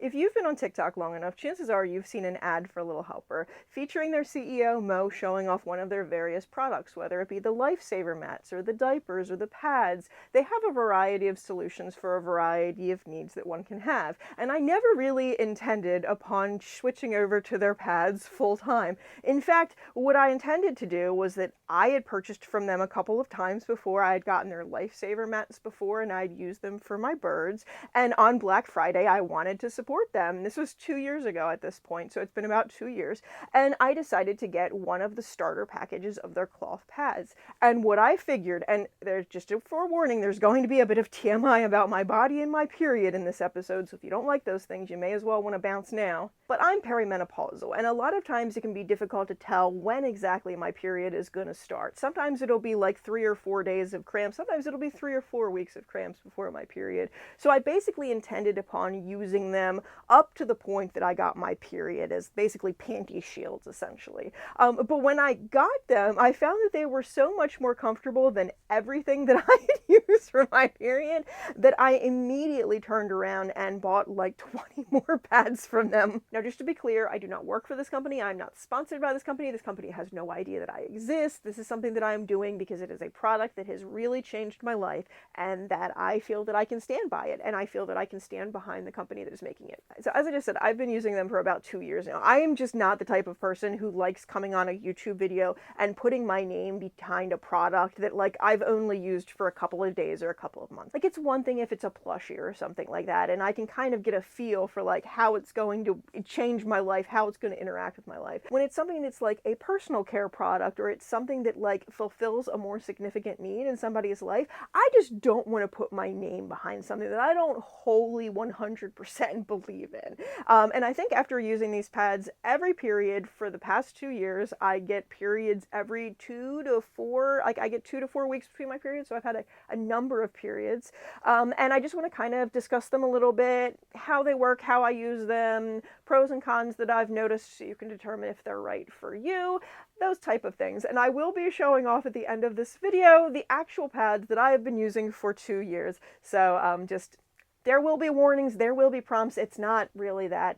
If you've been on TikTok long enough, chances are you've seen an ad for Lil Helper featuring their CEO Mo showing off one of their various products, whether it be the lifesaver mats or the diapers or the pads. They have a variety of solutions for a variety of needs that one can have. And I never really intended upon switching over to their pads full time. In fact, what I intended to do was that I had purchased from them a couple of times before. I had gotten their lifesaver mats before and I'd used them for my birds. And on Black Friday, I wanted to support them. This was 2 years ago at this point, so it's been about 2 years. And I decided to get one of the starter packages of their cloth pads. And what I figured, and there's just a forewarning, there's going to be a bit of TMI about my body and my period in this episode, so if you don't like those things, you may as well want to bounce now. But I'm perimenopausal, and a lot of times it can be difficult to tell when exactly my period is going to start. Sometimes it'll be like 3 or 4 days of cramps, sometimes it'll be 3 or 4 weeks of cramps before my period. So I basically intended upon using them up to the point that I got my period as basically panty shields, essentially. But when I got them, I found that they were so much more comfortable than everything that I had used for my period that I immediately turned around and bought like 20 more pads from them. Now, just to be clear, I do not work for this company. I'm not sponsored by this company. This company has no idea that I exist. This is something that I am doing because it is a product that has really changed my life and that I feel that I can stand by it, and I feel that I can stand behind the company that is making it. So as I just said, I've been using them for about 2 years now. I am just not the type of person who likes coming on a YouTube video and putting my name behind a product that like I've only used for a couple of days or a couple of months. Like, it's one thing if it's a plushie or something like that, and I can kind of get a feel for like how it's going to change my life, how it's going to interact with my life. When it's something that's like a personal care product, or it's something that like fulfills a more significant need in somebody's life, I just don't want to put my name behind something that I don't wholly 100% believe in. And I think after using these pads every period for the past 2 years, I get periods every 2 to 4, like I get 2 to 4 weeks between my periods, so I've had a number of periods. And I just want to kind of discuss them a little bit, how they work, how I use them, pros and cons that I've noticed so you can determine if they're right for you, those type of things. And I will be showing off at the end of this video the actual pads that I have been using for 2 years. So just there will be warnings, there will be prompts. It's not really that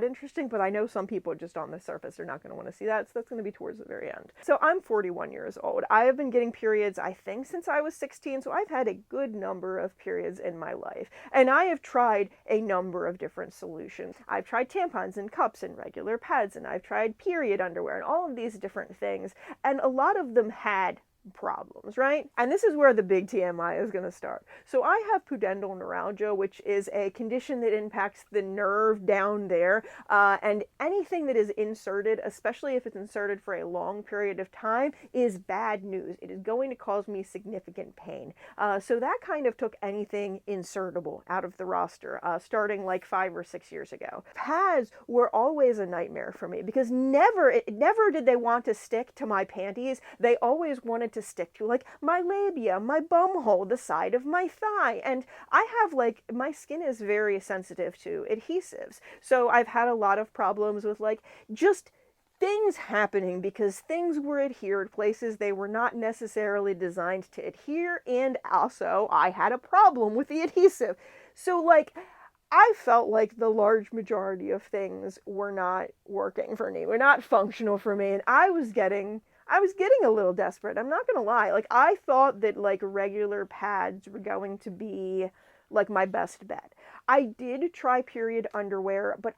interesting, but I know some people just on the surface are not going to want to see that, so that's going to be towards the very end. So I'm 41 years old. I have been getting periods, I think, since I was 16, so I've had a good number of periods in my life. And I have tried a number of different solutions. I've tried tampons and cups and regular pads, and I've tried period underwear and all of these different things, and a lot of them had problems, right? And this is where the big TMI is going to start. So I have pudendal neuralgia, which is a condition that impacts the nerve down there, and anything that is inserted, especially if it's inserted for a long period of time, is bad news. It is going to cause me significant pain. So that kind of took anything insertable out of the roster, starting like 5 or 6 years ago. Pads were always a nightmare for me because never did they want to stick to my panties. They always wanted to stick to like my labia, my bum hole, the side of my thigh. And I have like, my skin is very sensitive to adhesives. So I've had a lot of problems with like just things happening because things were adhered places they were not necessarily designed to adhere. And also I had a problem with the adhesive. So like, I felt like the large majority of things were not working for me, were not functional for me, and I was getting a little desperate. I'm not gonna lie. Like, I thought that like regular pads were going to be like my best bet. I did try period underwear, but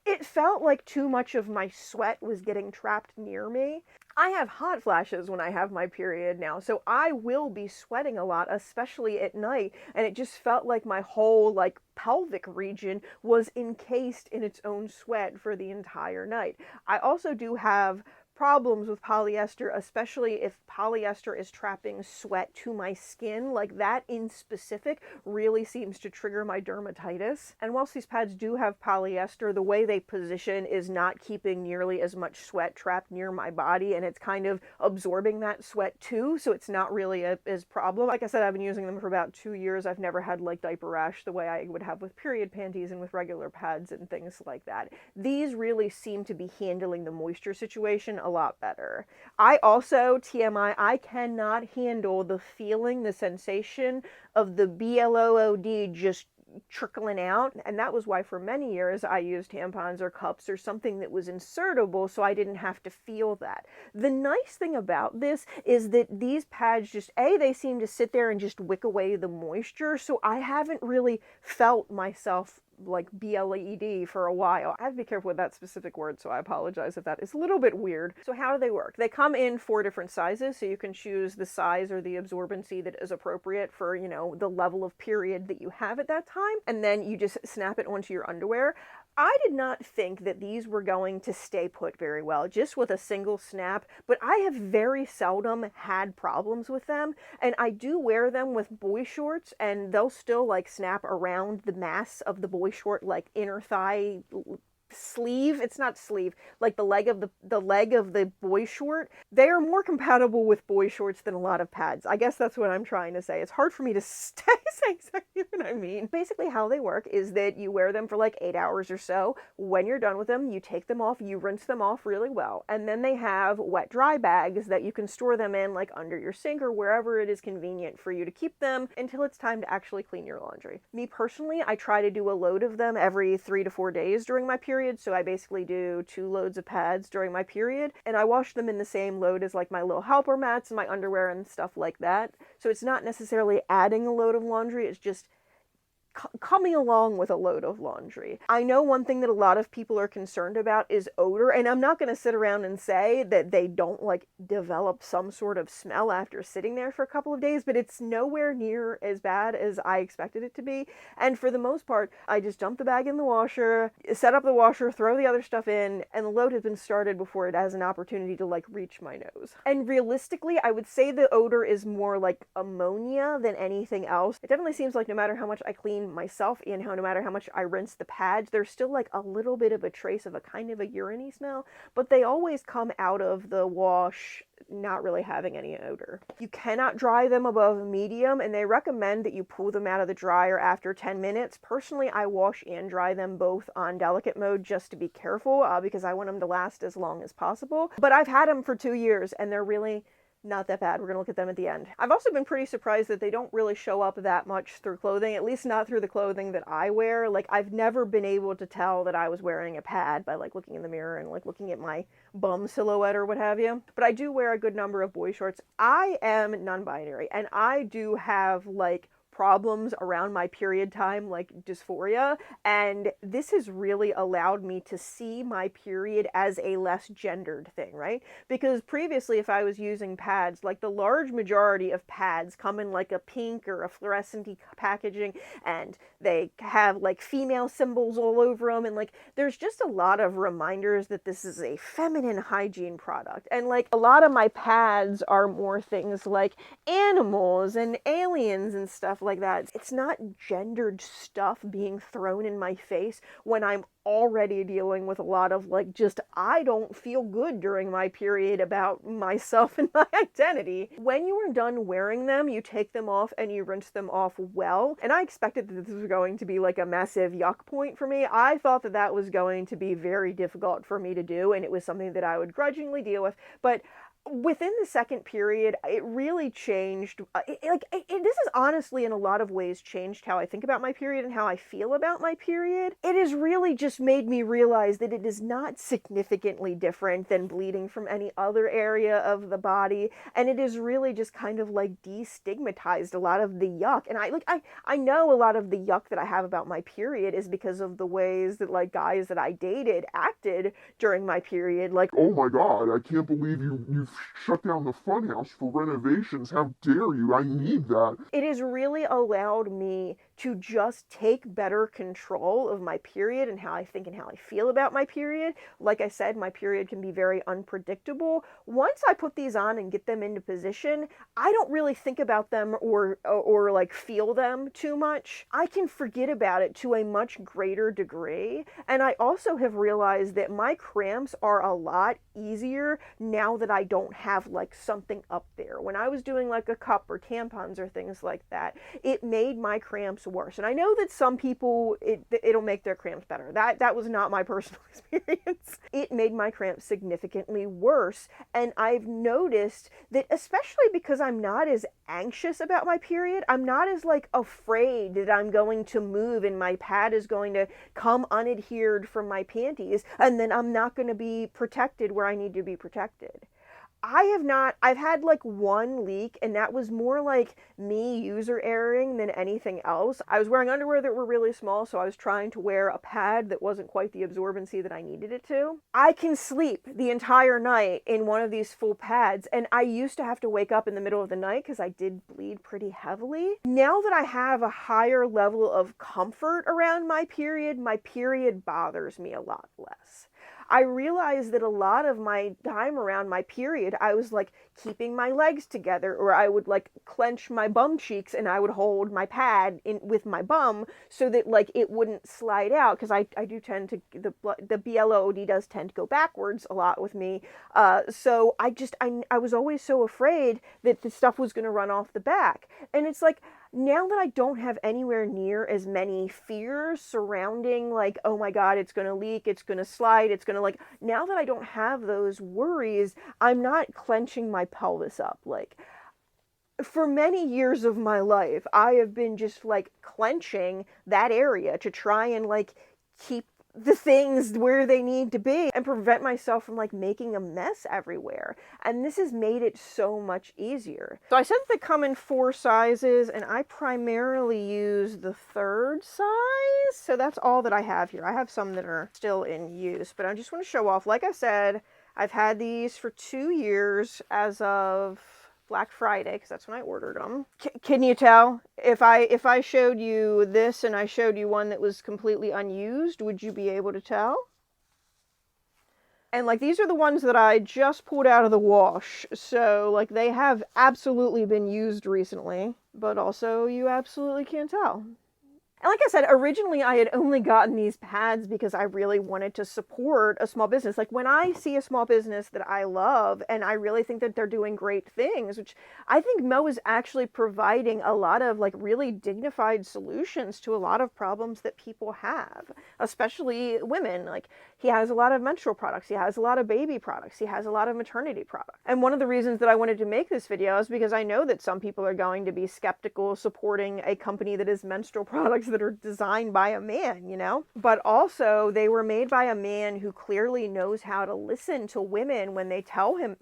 it felt like too much of my sweat was getting trapped near me. I have hot flashes when I have my period now, so I will be sweating a lot, especially at night, and it just felt like my whole like pelvic region was encased in its own sweat for the entire night. I also do have problems with polyester, especially if polyester is trapping sweat to my skin. Like, that in specific really seems to trigger my dermatitis. And whilst these pads do have polyester, the way they position is not keeping nearly as much sweat trapped near my body, and it's kind of absorbing that sweat too, so it's not really a problem. Like I said, I've been using them for about 2 years. I've never had like diaper rash the way I would have with period panties and with regular pads and things like that. These really seem to be handling the moisture situation a lot better. I also, TMI, I cannot handle the feeling, the sensation of the BLOOD just trickling out. And that was why for many years I used tampons or cups or something that was insertable so I didn't have to feel that. The nice thing about this is that these pads just, they seem to sit there and just wick away the moisture. So I haven't really felt myself like BLED for a while. I have to be careful with that specific word, so I apologize if that is a little bit weird. So how do they work? They come in 4 different sizes, so you can choose the size or the absorbency that is appropriate for, the level of period that you have at that time, and then you just snap it onto your underwear. I did not think that these were going to stay put very well, just with a single snap, but I have very seldom had problems with them, and I do wear them with boy shorts, and they'll still like snap around the mass of the boy short, like inner thigh sleeve. It's not sleeve, like the leg of the boy short. They are more compatible with boy shorts than a lot of pads. I guess that's what I'm trying to say. It's hard for me to say exactly what I mean. Basically how they work is that you wear them for like 8 hours or so. When you're done with them, you take them off, you rinse them off really well, and then they have wet dry bags that you can store them in, like under your sink or wherever it is convenient for you to keep them until it's time to actually clean your laundry. Me personally, I try to do a load of them every 3 to 4 days during my period. So I basically do 2 loads of pads during my period, and I wash them in the same load as like my Lil Helper mats and my underwear and stuff like that. So it's not necessarily adding a load of laundry, it's just coming along with a load of laundry. I know one thing that a lot of people are concerned about is odor, and I'm not going to sit around and say that they don't like develop some sort of smell after sitting there for a couple of days, but it's nowhere near as bad as I expected it to be. And for the most part, I just dump the bag in the washer, set up the washer, throw the other stuff in, and the load has been started before it has an opportunity to like reach my nose. And realistically, I would say the odor is more like ammonia than anything else. It definitely seems like no matter how much I clean myself and no matter how much I rinse the pads, there's still like a little bit of a trace of a kind of a urine-y smell, but they always come out of the wash not really having any odor. You cannot dry them above medium, and they recommend that you pull them out of the dryer after 10 minutes. Personally, I wash and dry them both on delicate mode just to be careful because I want them to last as long as possible. But I've had them for 2 years and they're really not that bad. We're going to look at them at the end. I've also been pretty surprised that they don't really show up that much through clothing, at least not through the clothing that I wear. Like, I've never been able to tell that I was wearing a pad by like looking in the mirror and like looking at my bum silhouette or what have you. But I do wear a good number of boy shorts. I am non-binary, and I do have like problems around my period time, like dysphoria, and this has really allowed me to see my period as a less gendered thing, right? Because previously, if I was using pads, like the large majority of pads come in like a pink or a fluorescent packaging, and they have like female symbols all over them, and like there's just a lot of reminders that this is a feminine hygiene product. And like a lot of my pads are more things like animals and aliens and stuff like that. It's not gendered stuff being thrown in my face when I'm already dealing with a lot of like just I don't feel good during my period about myself and my identity. When you are done wearing them, you take them off and you rinse them off well. And I expected that this was going to be like a massive yuck point for me. I thought that that was going to be very difficult for me to do, and it was something that I would grudgingly deal with. But within the second period, it really changed. This has honestly, in a lot of ways, changed how I think about my period and how I feel about my period. It has really just made me realize that it is not significantly different than bleeding from any other area of the body, and it is really just kind of like destigmatized a lot of the yuck. And I know a lot of the yuck that I have about my period is because of the ways that like guys that I dated acted during my period. Like, oh my God, I can't believe you've shut down the funhouse for renovations. How dare you? I need that. It has really allowed me to just take better control of my period and how I think and how I feel about my period. Like I said, my period can be very unpredictable. Once I put these on and get them into position, I don't really think about them or like feel them too much. I can forget about it to a much greater degree. And I also have realized that my cramps are a lot easier now that I don't don't have like something up there. When I was doing like a cup or tampons or things like that, it made my cramps worse. And I know that some people, it'll make their cramps better. That was not my personal experience. It made my cramps significantly worse. And I've noticed that, especially because I'm not as anxious about my period, I'm not as like afraid that I'm going to move and my pad is going to come unadhered from my panties and then I'm not going to be protected where I need to be protected. I've had like one leak, and that was more like me user erroring than anything else. I was wearing underwear that were really small, so I was trying to wear a pad that wasn't quite the absorbency that I needed it to. I can sleep the entire night in one of these full pads, and I used to have to wake up in the middle of the night because I did bleed pretty heavily. Now that I have a higher level of comfort around my period bothers me a lot less. I realized that a lot of my time around my period, I was like keeping my legs together, or I would like clench my bum cheeks and I would hold my pad in with my bum so that like it wouldn't slide out, because I do tend to, the BLOD does tend to go backwards a lot with me. So I was always so afraid that the stuff was going to run off the back. And it's like, now that I don't have anywhere near as many fears surrounding like, oh my God, it's going to leak, it's going to slide, it's going to like, now that I don't have those worries, I'm not clenching my pelvis up. Like, for many years of my life, I have been just like clenching that area to try and like keep the things where they need to be and prevent myself from like making a mess everywhere. And this has made it so much easier. So I said they come in 4 sizes, and I primarily use the 3rd size. So that's all that I have here. I have some that are still in use, but I just want to show off. Like I said, I've had these for 2 years as of Black Friday, because that's when I ordered them. Can you tell? If I showed you this and I showed you one that was completely unused, would you be able to tell? And like, these are the ones that I just pulled out of the wash. So like, they have absolutely been used recently, but also you absolutely can't tell. And like I said, originally I had only gotten these pads because I really wanted to support a small business. Like, when I see a small business that I love and I really think that they're doing great things, which I think Mo is actually providing a lot of like really dignified solutions to a lot of problems that people have, especially women. Like, he has a lot of menstrual products, he has a lot of baby products, he has a lot of maternity products. And one of the reasons that I wanted to make this video is because I know that some people are going to be skeptical supporting a company that is menstrual products that are designed by a man, you know? But also, they were made by a man who clearly knows how to listen to women when they tell him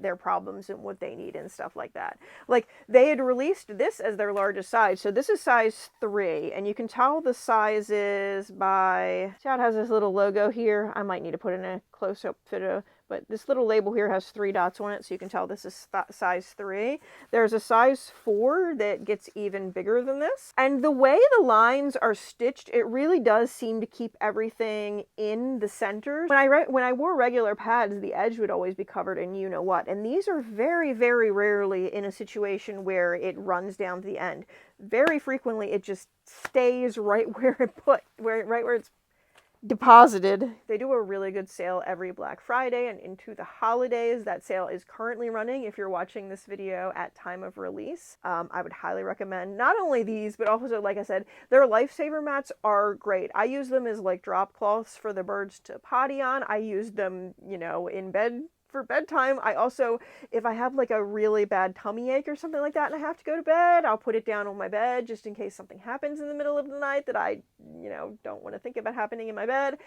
their problems and what they need and stuff like that. Like, they had released this as their largest size. So this is size 3, and you can tell the sizes by, see how it has this little logo here? I might need to put in a close-up video, but this little label here has 3 dots on it, so you can tell this is size 3. There's a size 4 that gets even bigger than this. And the way the lines are stitched, it really does seem to keep everything in the center. When I wore regular pads, the edge would always be covered in you know what. And these are very, very rarely in a situation where it runs down to the end. Very frequently, it just stays right where it's deposited. They do a really good sale every Black Friday and into the holidays. That sale is currently running if you're watching this video at time of release. I would highly recommend not only these, but also, like I said, their lifesaver mats are great. I use them as like drop cloths for the birds to potty on. I use them, you know, in bed for bedtime. I also, if I have like a really bad tummy ache or something like that and I have to go to bed, I'll put it down on my bed just in case something happens in the middle of the night that I, you know, don't want to think about happening in my bed.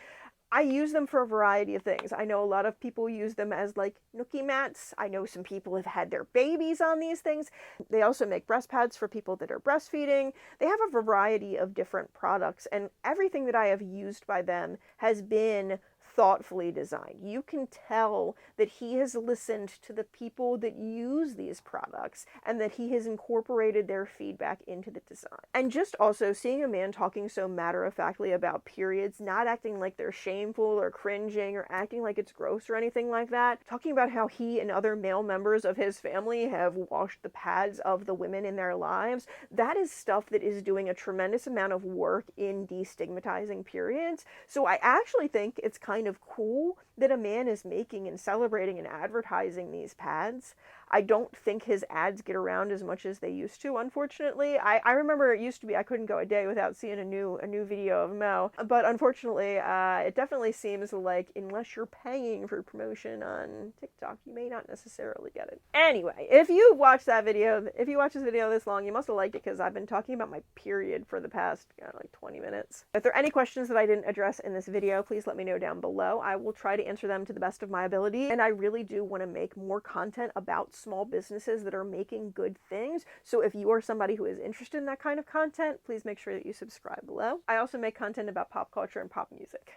I use them for a variety of things. I know a lot of people use them as like nookie mats. I know some people have had their babies on these things. They also make breast pads for people that are breastfeeding. They have a variety of different products, and everything that I have used by them has been thoughtfully designed. You can tell that he has listened to the people that use these products and that he has incorporated their feedback into the design. And just also seeing a man talking so matter-of-factly about periods, not acting like they're shameful or cringing or acting like it's gross or anything like that, talking about how he and other male members of his family have washed the pads of the women in their lives, that is stuff that is doing a tremendous amount of work in destigmatizing periods. So I actually think it's kind kind of cool that a man is making and celebrating and advertising these pads. I don't think his ads get around as much as they used to, unfortunately. I remember it used to be I couldn't go a day without seeing a new video of Mo, but unfortunately, it definitely seems like unless you're paying for promotion on TikTok, you may not necessarily get it. Anyway, if you watch this video this long, you must have liked it because I've been talking about my period for the past, like 20 minutes. If there are any questions that I didn't address in this video, please let me know down below. I will try to answer them to the best of my ability, and I really do want to make more content about small businesses that are making good things. So if you are somebody who is interested in that kind of content, please make sure that you subscribe below. I also make content about pop culture and pop music.